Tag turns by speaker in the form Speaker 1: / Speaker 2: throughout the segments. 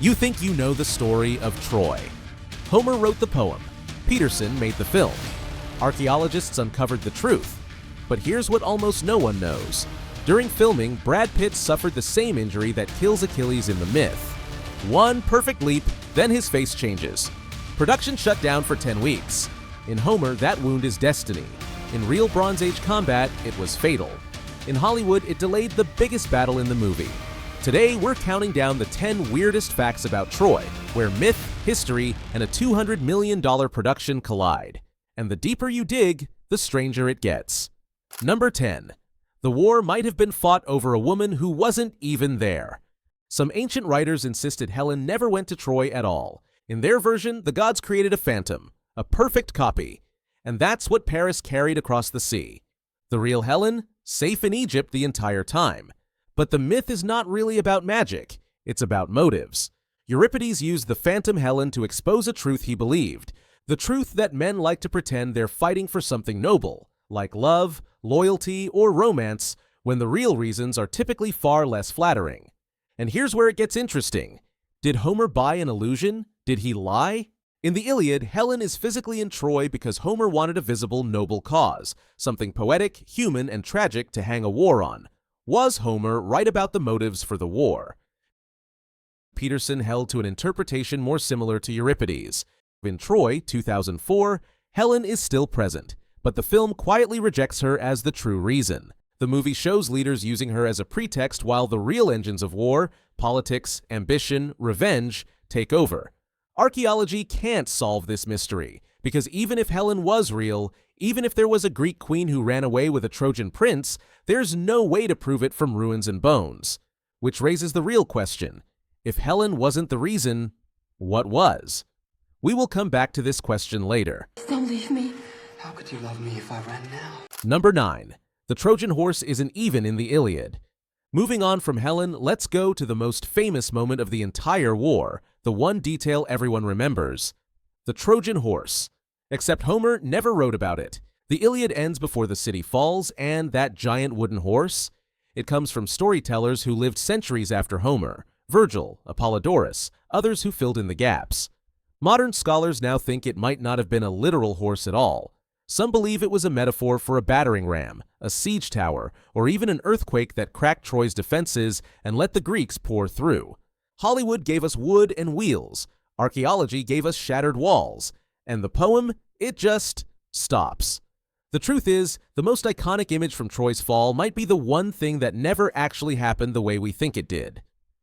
Speaker 1: You think you know the story of Troy. Homer wrote the poem. Peterson made the film. Archaeologists uncovered the truth. But here's what almost no one knows. During filming, Brad Pitt suffered the same injury that kills Achilles in the myth. One perfect leap, then his face changes. Production shut down for 10 weeks. In Homer, that wound is destiny. In real Bronze Age combat, it was fatal. In Hollywood, it delayed the biggest battle in the movie. Today, we're counting down the 10 weirdest facts about Troy, where myth, history, and a $200 million production collide. And the deeper you dig, the stranger it gets. Number 10. The war might have been fought over a woman who wasn't even there. Some ancient writers insisted Helen never went to Troy at all. In their version, the gods created a phantom, a perfect copy. And that's what Paris carried across the sea. The real Helen, safe in Egypt the entire time. But the myth is not really about magic, it's about motives. Euripides used the phantom Helen to expose a truth he believed, the truth that men like to pretend they're fighting for something noble, like love, loyalty, or romance, when the real reasons are typically far less flattering. And here's where it gets interesting. Did Homer buy an illusion? Did he lie? In the Iliad, Helen is physically in Troy because Homer wanted a visible, noble cause, something poetic, human, and tragic to hang a war on. Was Homer right about the motives for the war? Peterson held to an interpretation more similar to Euripides. In Troy, 2004, Helen is still present, but the film quietly rejects her as the true reason. The movie shows leaders using her as a pretext while the real engines of war, politics, ambition, revenge, take over. Archaeology can't solve this mystery, because even if Helen was real, even if there was a Greek queen who ran away with a Trojan prince, there's no way to prove it from ruins and bones. Which raises the real question. If Helen wasn't the reason, what was? We will come back to this question later.
Speaker 2: Don't leave me.
Speaker 3: How could you love me if I ran now?
Speaker 1: Number 9. The Trojan horse isn't even in the Iliad. Moving on from Helen, let's go to the most famous moment of the entire war, the one detail everyone remembers. The Trojan horse. Except Homer never wrote about it. The Iliad ends before the city falls, and that giant wooden horse? It comes from storytellers who lived centuries after Homer. Virgil, Apollodorus, others who filled in the gaps. Modern scholars now think it might not have been a literal horse at all. Some believe it was a metaphor for a battering ram, a siege tower, or even an earthquake that cracked Troy's defenses and let the Greeks pour through. Hollywood gave us wood and wheels. Archaeology gave us shattered walls. And the poem, it just stops. The truth is, the most iconic image from Troy's fall might be the one thing that never actually happened the way we think it did.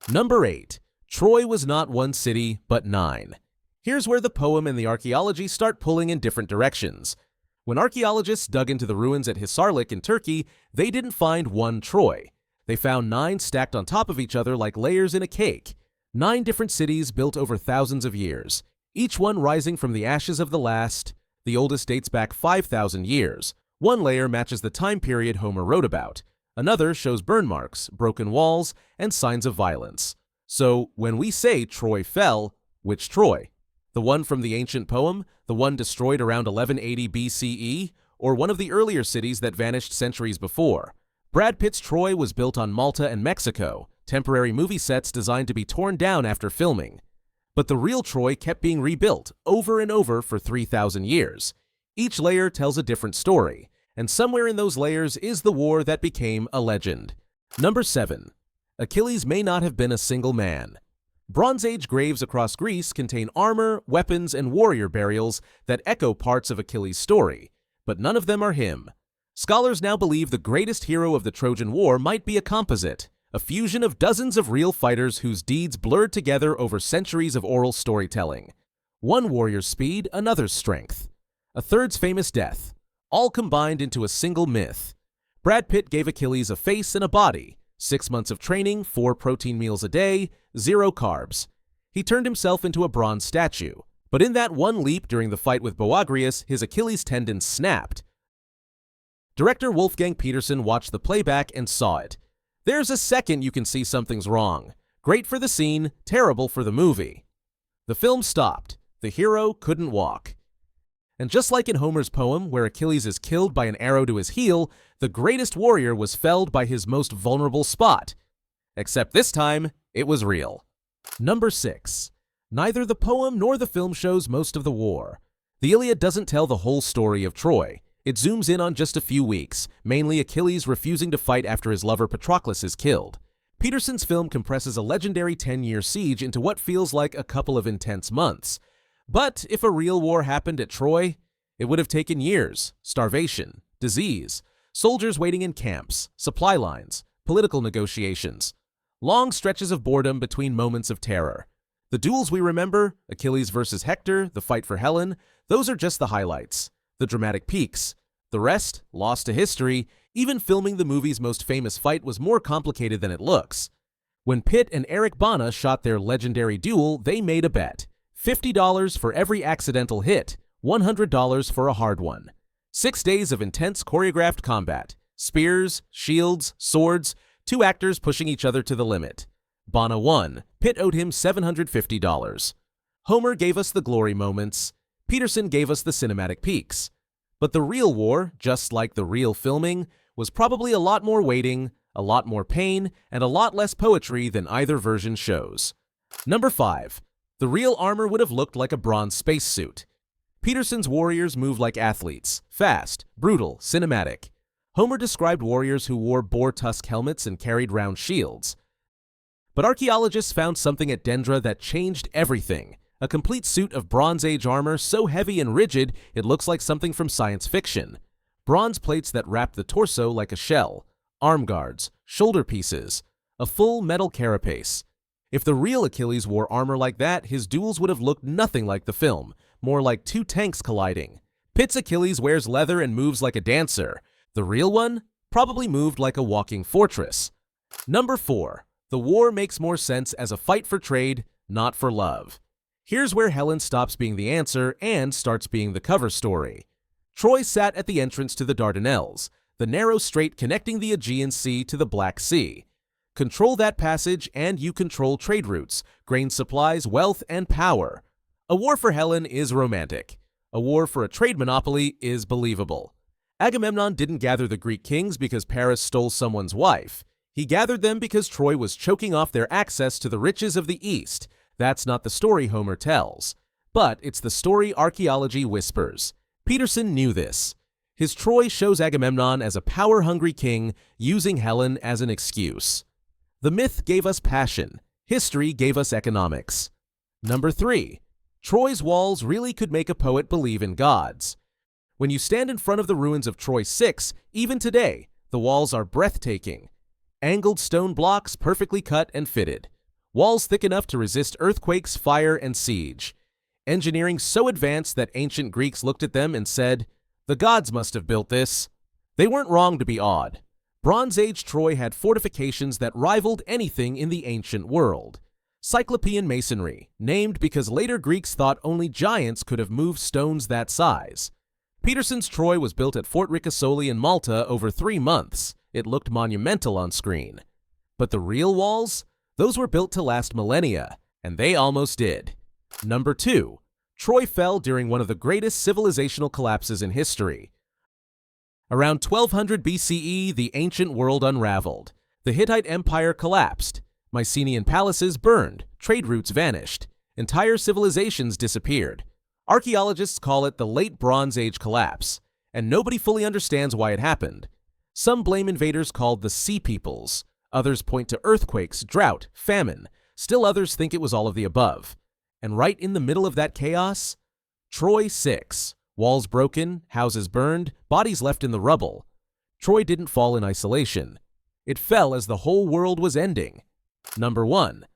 Speaker 1: Number 8. Troy was not one city, but 9. Here's where the poem and the archaeology start pulling in different directions. When archaeologists dug into the ruins at Hisarlik in Turkey, they didn't find one Troy. They found 9 stacked on top of each other like layers in a cake. 9 different cities built over thousands of years, each one rising from the ashes of the last. The oldest dates back 5,000 years. One layer matches the time period Homer wrote about. Another shows burn marks, broken walls, and signs of violence. So, when we say Troy fell, which Troy? The one from the ancient poem, the one destroyed around 1180 BCE, or one of the earlier cities that vanished centuries before? Brad Pitt's Troy was built on Malta and Mexico, temporary movie sets designed to be torn down after filming. But the real Troy kept being rebuilt over and over for 3,000 years. Each layer tells a different story, and somewhere in those layers is the war that became a legend. Number 7. Achilles may not have been a single man. Bronze Age graves across Greece contain armor, weapons, and warrior burials that echo parts of Achilles' story, but none of them are him. Scholars now believe the greatest hero of the Trojan War might be a composite, a fusion of dozens of real fighters whose deeds blurred together over centuries of oral storytelling. One warrior's speed, another's strength. A third's famous death, all combined into a single myth. Brad Pitt gave Achilles a face and a body, 6 months of training, 4 protein meals a day, 0 carbs. He turned himself into a bronze statue, but in that one leap during the fight with Boagrius, his Achilles tendon snapped. Director Wolfgang Peterson watched the playback and saw it. There's a second you can see something's wrong. Great for the scene, terrible for the movie. The film stopped. The hero couldn't walk. And just like in Homer's poem, where Achilles is killed by an arrow to his heel, the greatest warrior was felled by his most vulnerable spot. Except this time, it was real. Number 6. Neither the poem nor the film shows most of the war. The Iliad doesn't tell the whole story of Troy. It zooms in on just a few weeks, mainly Achilles refusing to fight after his lover Patroclus is killed. Peterson's film compresses a legendary 10-year siege into what feels like a couple of intense months. But if a real war happened at Troy, it would have taken years: starvation, disease, soldiers waiting in camps, supply lines, political negotiations, long stretches of boredom between moments of terror. The duels we remember, Achilles versus Hector, the fight for Helen, those are just the highlights, the dramatic peaks. The rest, lost to history. Even filming the movie's most famous fight was more complicated than it looks. When Pitt and Eric Bana shot their legendary duel, they made a bet: $50 for every accidental hit, $100 for a hard one. 6 days of intense choreographed combat. Spears, shields, swords, 2 actors pushing each other to the limit. Bana won. Pitt owed him $750. Homer gave us the glory moments. Peterson gave us the cinematic peaks. But the real war, just like the real filming, was probably a lot more waiting, a lot more pain, and a lot less poetry than either version shows. Number 5. The real armor would have looked like a bronze spacesuit. Peterson's warriors move like athletes, fast, brutal, cinematic. Homer described warriors who wore boar tusk helmets and carried round shields. But archaeologists found something at Dendra that changed everything. A complete suit of Bronze Age armor so heavy and rigid it looks like something from science fiction. Bronze plates that wrap the torso like a shell, arm guards, shoulder pieces, a full metal carapace. If the real Achilles wore armor like that, his duels would have looked nothing like the film, more like 2 tanks colliding. Pitt's Achilles wears leather and moves like a dancer. The real one probably moved like a walking fortress. Number 4. The war makes more sense as a fight for trade, not for love. Here's where Helen stops being the answer and starts being the cover story. Troy sat at the entrance to the Dardanelles, the narrow strait connecting the Aegean Sea to the Black Sea. Control that passage and you control trade routes, grain supplies, wealth, and power. A war for Helen is romantic. A war for a trade monopoly is believable. Agamemnon didn't gather the Greek kings because Paris stole someone's wife. He gathered them because Troy was choking off their access to the riches of the East. That's not the story Homer tells. But it's the story archaeology whispers. Peterson knew this. His Troy shows Agamemnon as a power-hungry king using Helen as an excuse. The myth gave us passion. History gave us economics. Number 3. Troy's walls really could make a poet believe in gods. When you stand in front of the ruins of Troy 6, even today, the walls are breathtaking. Angled stone blocks perfectly cut and fitted. Walls thick enough to resist earthquakes, fire, and siege. Engineering so advanced that ancient Greeks looked at them and said, "The gods must have built this." They weren't wrong to be awed. Bronze Age Troy had fortifications that rivaled anything in the ancient world. Cyclopean masonry, named because later Greeks thought only giants could have moved stones that size. Peterson's Troy was built at Fort Ricasoli in Malta over 3 months. It looked monumental on screen. But the real walls? Those were built to last millennia, and they almost did. Number 2. Troy fell during one of the greatest civilizational collapses in history. Around 1200 BCE, the ancient world unraveled. The Hittite Empire collapsed. Mycenaean palaces burned. Trade routes vanished. Entire civilizations disappeared. Archaeologists call it the Late Bronze Age collapse, and nobody fully understands why it happened. Some blame invaders called the Sea Peoples. Others point to earthquakes, drought, famine. Still others think it was all of the above. And right in the middle of that chaos, Troy 6. Walls broken, houses burned, bodies left in the rubble. Troy didn't fall in isolation. It fell as the whole world was ending. Number 1.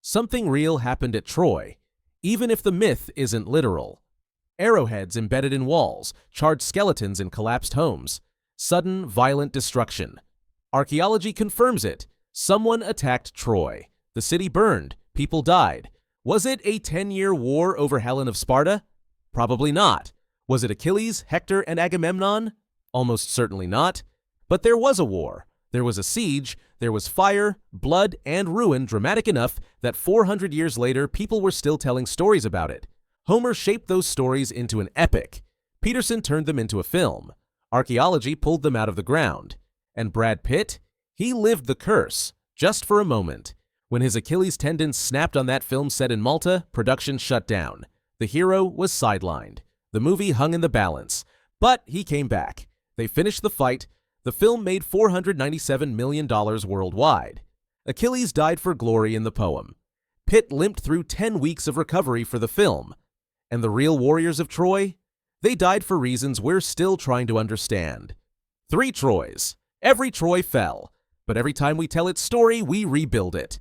Speaker 1: Something real happened at Troy, even if the myth isn't literal. Arrowheads embedded in walls, charred skeletons in collapsed homes. Sudden, violent destruction. Archaeology confirms it. Someone attacked Troy. The city burned. People died. Was it a 10-year war over Helen of Sparta? Probably not. Was it Achilles, Hector, and Agamemnon? Almost certainly not. But there was a war. There was a siege. There was fire, blood, and ruin dramatic enough that 400 years later, people were still telling stories about it. Homer shaped those stories into an epic. Peterson turned them into a film. Archaeology pulled them out of the ground. And Brad Pitt? He lived the curse, just for a moment. When his Achilles tendon snapped on that film set in Malta, production shut down. The hero was sidelined. The movie hung in the balance. But he came back. They finished the fight. The film made $497 million worldwide. Achilles died for glory in the poem. Pitt limped through 10 weeks of recovery for the film. And the real warriors of Troy? They died for reasons we're still trying to understand. 3 Troys. Every Troy fell. But every time we tell its story, we rebuild it.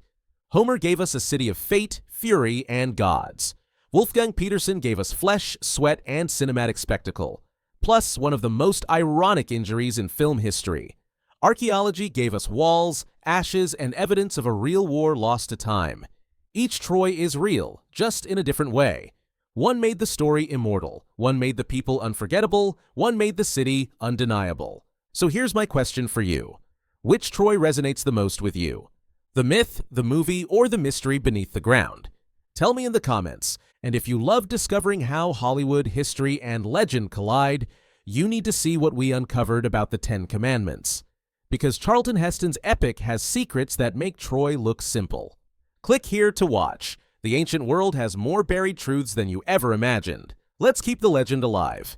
Speaker 1: Homer gave us a city of fate, fury, and gods. Wolfgang Petersen gave us flesh, sweat, and cinematic spectacle. Plus one of the most ironic injuries in film history. Archaeology gave us walls, ashes, and evidence of a real war lost to time. Each Troy is real, just in a different way. One made the story immortal, one made the people unforgettable, one made the city undeniable. So here's my question for you. Which Troy resonates the most with you? The myth, the movie, or the mystery beneath the ground? Tell me in the comments. And if you love discovering how Hollywood, history, and legend collide, you need to see what we uncovered about the 10 Commandments. Because Charlton Heston's epic has secrets that make Troy look simple. Click here to watch. The ancient world has more buried truths than you ever imagined. Let's keep the legend alive.